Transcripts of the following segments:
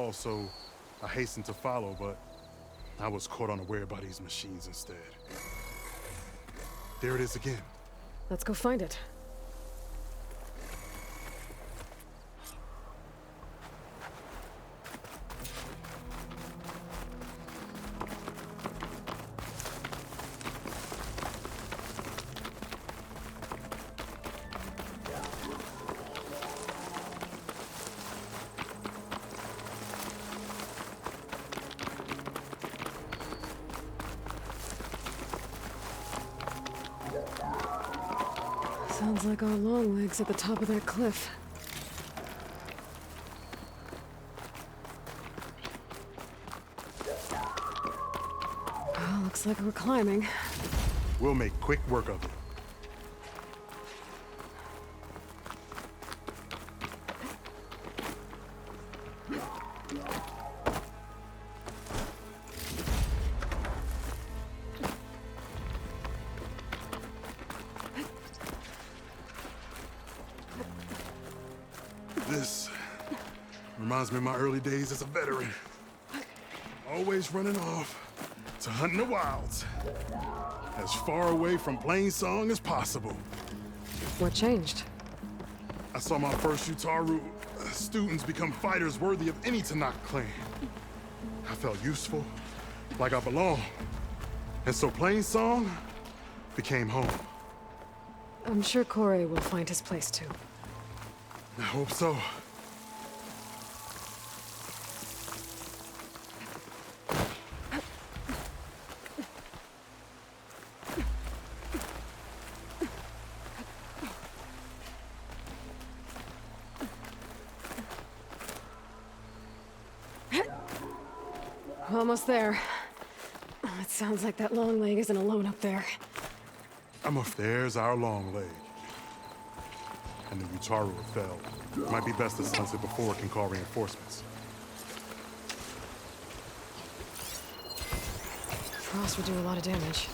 call, so I hastened to follow, but I was caught unaware by these machines instead. There it is again. Let's go find it. Sounds like our long legs at the top of that cliff. Oh, looks like we're climbing. We'll make quick work of it. This reminds me of my early days as a veteran. Always running off to hunt in the wilds, as far away from Plainsong as possible. What changed? I saw my first Utaru students become fighters worthy of any Tanakh clan. I felt useful, like I belonged. And so Plainsong became home. I'm sure Corey will find his place too. I hope so. Almost there. It sounds like that long leg isn't alone up there. There's our long leg. And the Utaru fell. Might be best to sense it before it can call reinforcements. Frost would do a lot of damage.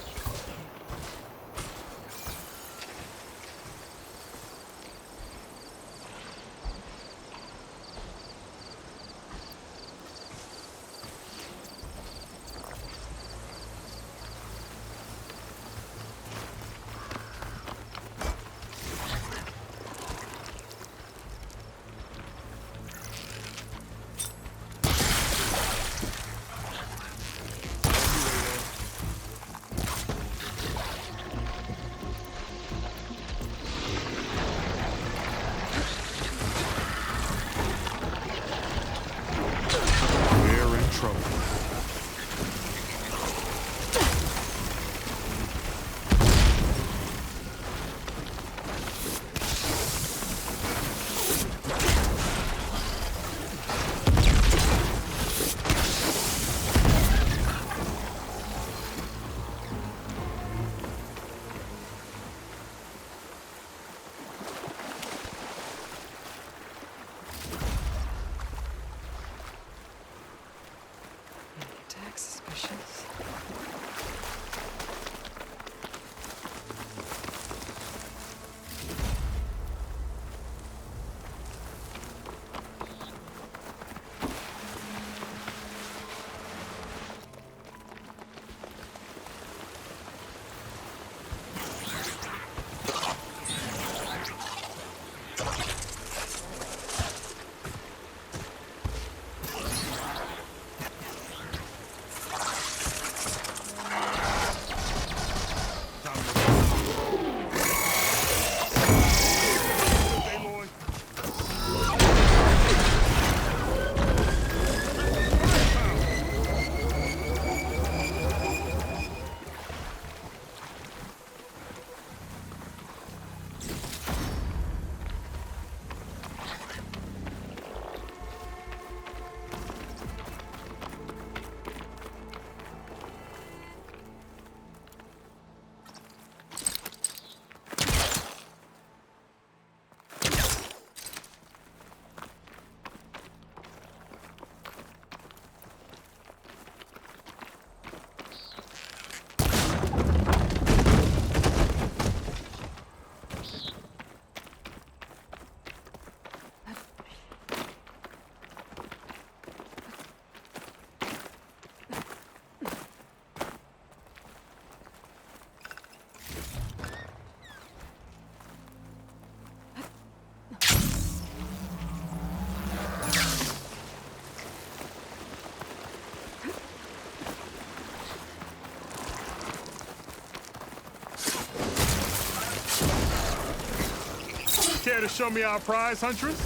to show me our prize, Huntress?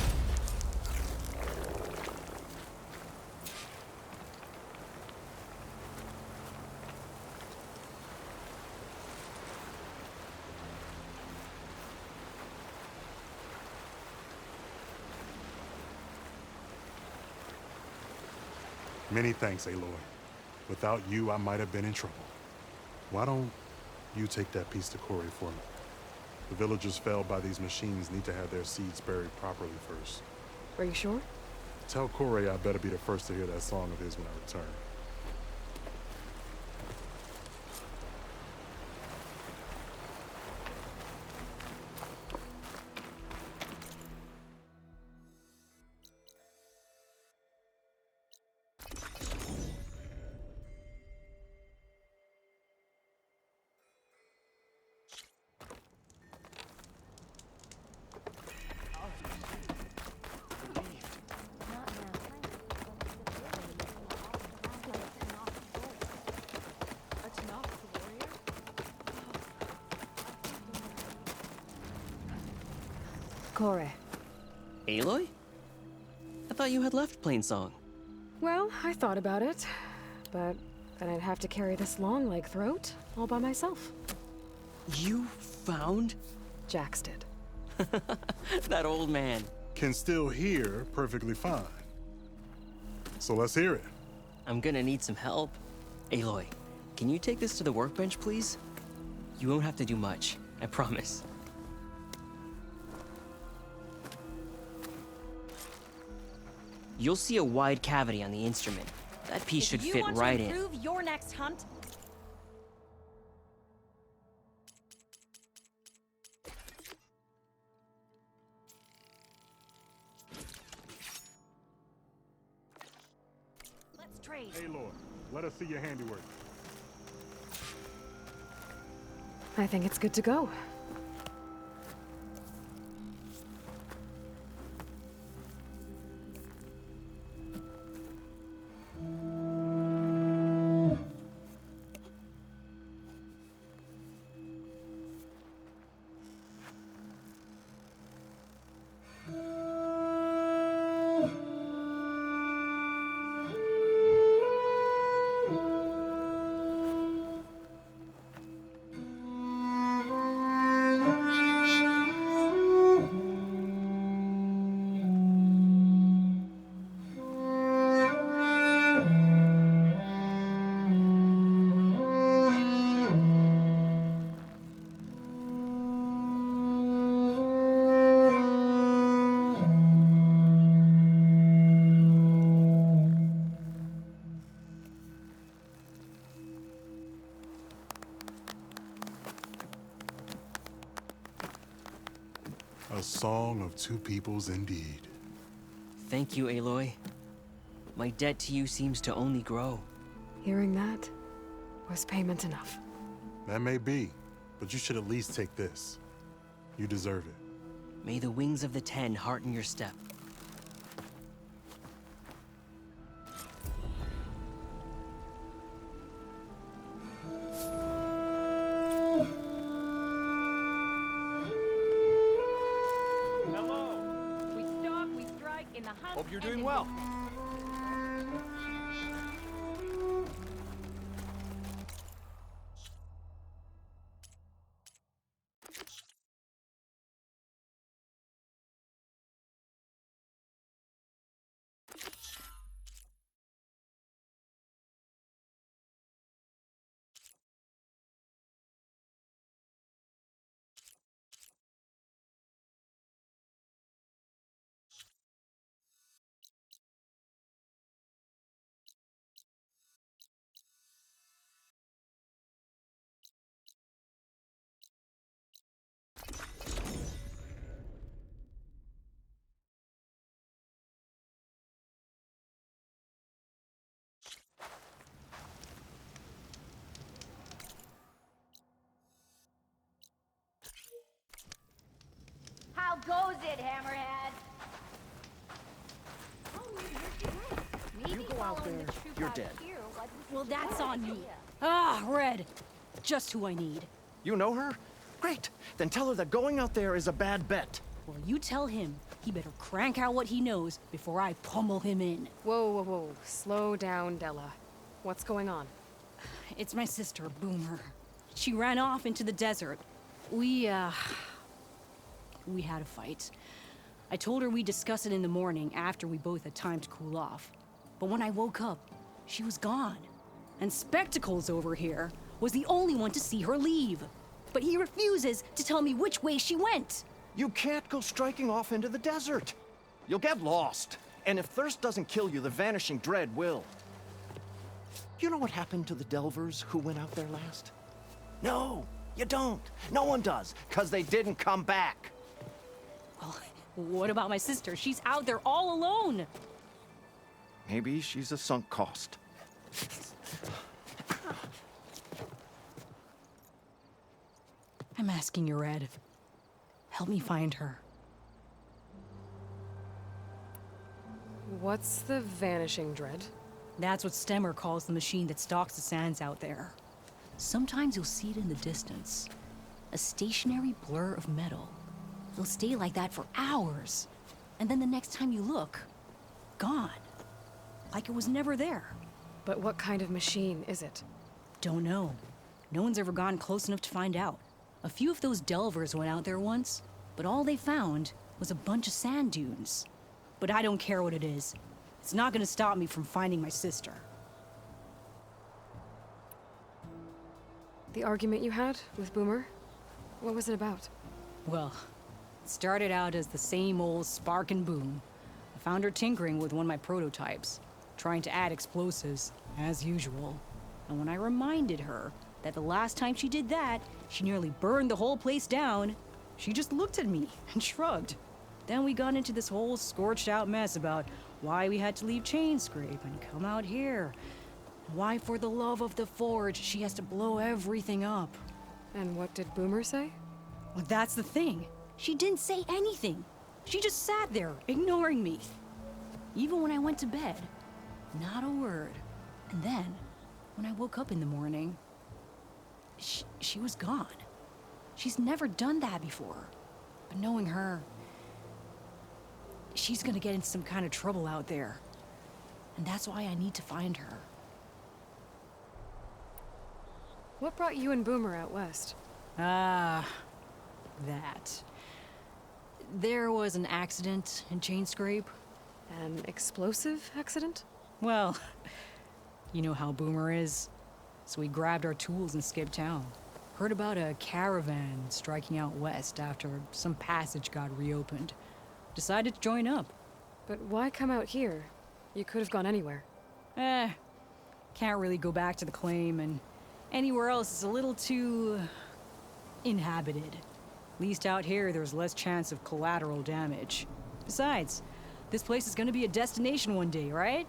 Many thanks, Aloy. Without you, I might have been in trouble. Why don't you take that piece to Corey for me? The villagers felled by these machines need to have their seeds buried properly first. Are you sure? Tell Corey I better be the first to hear that song of his when I return. Corey. Aloy? I thought you had left Plainsong. Well, I thought about it, but then I'd have to carry this long leg throat all by myself. You found Jax did. that old man? Can still hear perfectly fine. So let's hear it. I'm gonna need some help. Aloy, can you take this to the workbench, please? You won't have to do much, I promise. You'll see a wide cavity on the instrument. That piece should fit right in. If you want to improve your next hunt, let's trade. Aloy, let us see your handiwork. I think it's good to go. A song of two peoples indeed. Thank you, Aloy. My debt to you seems to only grow. Hearing that was payment enough. That may be, but you should at least take this. You deserve it. May the wings of the Ten hearten your step. Hope you're doing well. How goes it, Hammerhead? You go out there, you're dead. Well, that's on me. Ah, Red. Just who I need. You know her? Great. Then tell her that going out there is a bad bet. Well, you tell him he better crank out what he knows before I pummel him in. Whoa, whoa, whoa. Slow down, Della. What's going on? It's my sister, Boomer. She ran off into the desert. We had a fight. I told her we'd discuss it in the morning after we both had time to cool off. But when I woke up, she was gone. And Spectacles over here was the only one to see her leave. But he refuses to tell me which way she went. You can't go striking off into the desert. You'll get lost. And if thirst doesn't kill you, the vanishing dread will. You know what happened to the Delvers who went out there last? No, you don't. No one does, because they didn't come back. Well, what about my sister? She's out there all alone. Maybe she's a sunk cost. I'm asking you, Red. Help me find her. What's the vanishing dread? That's what Stemmer calls the machine that stalks the sands out there. Sometimes you'll see it in the distance. A stationary blur of metal. It'll stay like that for hours. And then the next time you look, gone. Like it was never there. But what kind of machine is it? Don't know. No one's ever gotten close enough to find out. A few of those delvers went out there once, but all they found was a bunch of sand dunes. But I don't care what it is. It's not gonna stop me from finding my sister. The argument you had with Boomer? What was it about? Well, it started out as the same old spark and boom. I found her tinkering with one of my prototypes, trying to add explosives, as usual. And when I reminded her that the last time she did that, she nearly burned the whole place down, she just looked at me and shrugged. Then we got into this whole scorched out mess about why we had to leave Chainscrape and come out here. Why, for the love of the Forge, she has to blow everything up. And what did Boomer say? Well, that's the thing. She didn't say anything. She just sat there, ignoring me. Even when I went to bed, not a word. And then, when I woke up in the morning, she was gone. She's never done that before. But knowing her, she's gonna get into some kind of trouble out there. And that's why I need to find her. What brought you and Boomer out west? That. There was an accident in Chainscrape. An explosive accident? Well, you know how Boomer is. So we grabbed our tools and skipped town. Heard about a caravan striking out west after some passage got reopened. Decided to join up. But why come out here? You could have gone anywhere. Can't really go back to the claim, and anywhere else is a little too inhabited. At least out here, there's less chance of collateral damage. Besides, this place is gonna be a destination one day, right?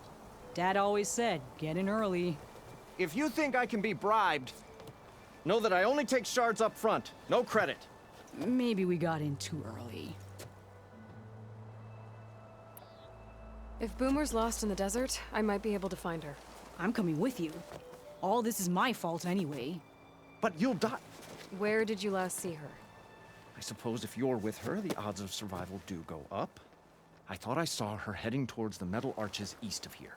Dad always said, get in early. If you think I can be bribed, know that I only take shards up front, no credit. Maybe we got in too early. If Boomer's lost in the desert, I might be able to find her. I'm coming with you. All this is my fault anyway. But you'll die. Where did you last see her? I suppose if you're with her, the odds of survival do go up. I thought I saw her heading towards the metal arches east of here.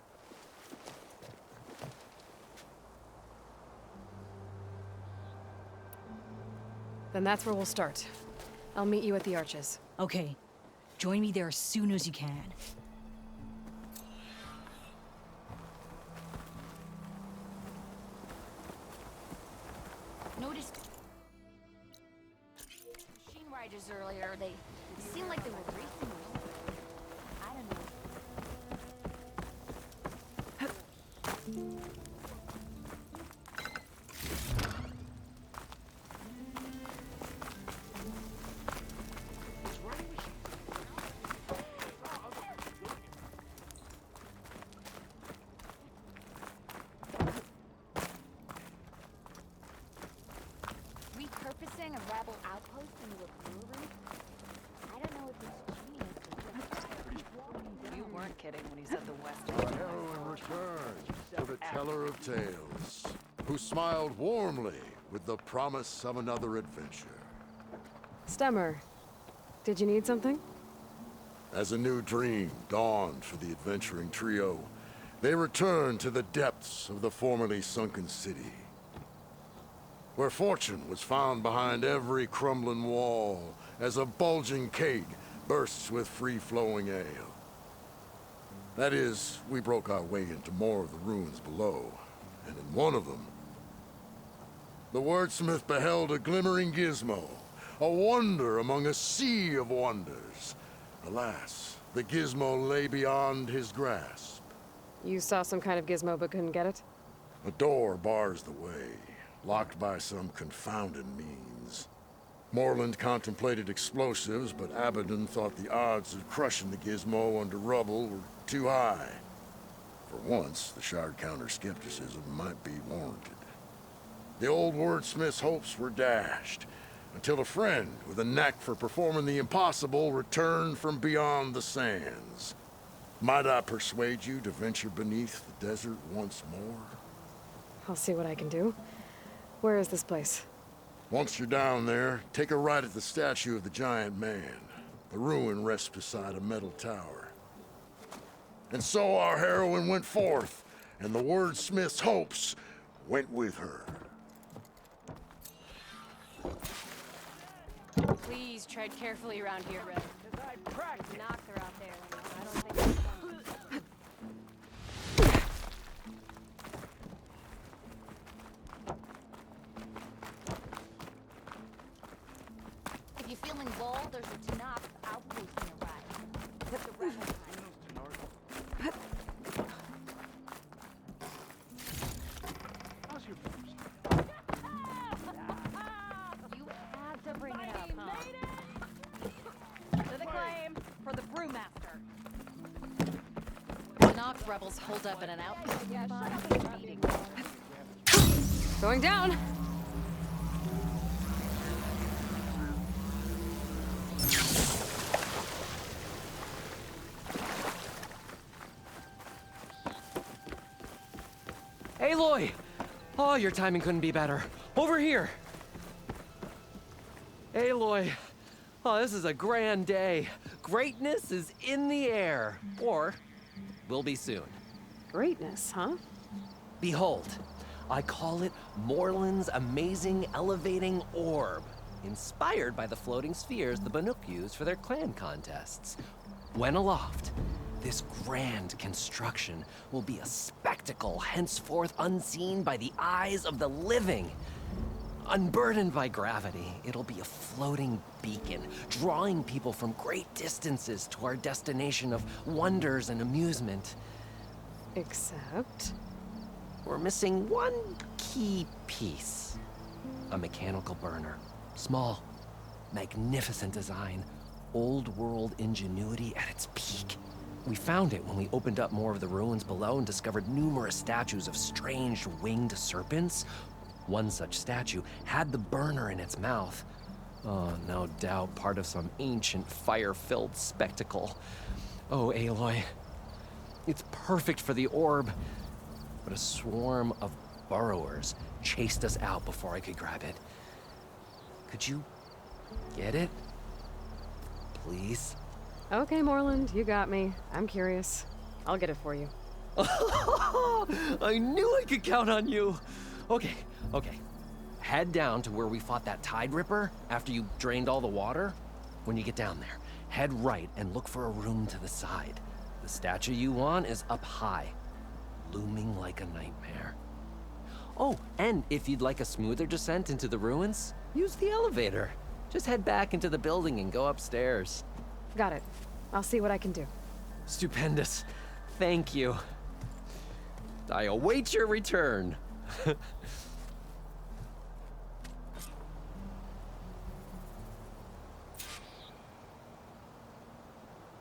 Then that's where we'll start. I'll meet you at the arches. Okay, join me there as soon as you can. Noticed machine riders earlier. They seemed like they were racing. I don't know. Repurposing a rebel outpost into a brewery? I don't know if it's genius or just... You weren't kidding when you said the West. Our heroine returns to the teller of tales, who smiled warmly with the promise of another adventure. Stemmer, Did you need something? As a new dream dawned for the adventuring trio, they returned to the depths of the formerly sunken city, where fortune was found behind every crumbling wall as a bulging keg bursts with free-flowing ale. That is, we broke our way into more of the ruins below, and in one of them, the wordsmith beheld a glimmering gizmo, a wonder among a sea of wonders. Alas, the gizmo lay beyond his grasp. You saw some kind of gizmo but couldn't get it? A door bars the way, locked by some confounded means. Moreland contemplated explosives, but Abaddon thought the odds of crushing the gizmo under rubble were too high. For once, the Shard counter's skepticism might be warranted. The old wordsmith's hopes were dashed, until a friend with a knack for performing the impossible returned from beyond the sands. Might I persuade you to venture beneath the desert once more? I'll see what I can do. Where is this place? Once you're down there, take a right at the statue of the giant man. The ruin rests beside a metal tower. And so our heroine went forth, and the wordsmith's hopes went with her. Please tread carefully around here, Red. Knocks are out there. I don't think it's fun. If you're feeling bold, there's a Tanakh outpost nearby. Put the rebel behind. You had to bring it up, huh? To the claim for the brewmaster. Tanakh rebels hold up at an outpost nearby. Going down! Aloy! Oh, your timing couldn't be better. Over here! Aloy! Oh, this is a grand day. Greatness is in the air. Or, will be soon. Greatness, huh? Behold, I call it Moreland's amazing elevating orb, inspired by the floating spheres the Banuk use for their clan contests. When aloft, this grand construction will be a spectacle henceforth unseen by the eyes of the living. Unburdened by gravity, it'll be a floating beacon, drawing people from great distances to our destination of wonders and amusement. Except... We're missing one key piece. A mechanical burner. Small, magnificent design, old world ingenuity at its peak. We found it when we opened up more of the ruins below and discovered numerous statues of strange winged serpents. One such statue had the burner in its mouth. Oh, no doubt part of some ancient fire-filled spectacle. Oh, Aloy, it's perfect for the orb. But a swarm of burrowers chased us out before I could grab it. Could you get it? Please? Okay, Moreland, you got me. I'm curious. I'll get it for you. I knew I could count on you. Okay. Head down to where we fought that Tide Ripper after you drained all the water. When you get down there, head right and look for a room to the side. The statue you want is up high, looming like a nightmare. Oh, and if you'd like a smoother descent into the ruins, use the elevator. Just head back into the building and go upstairs. Got it. I'll see what I can do. Stupendous. Thank you. I await your return.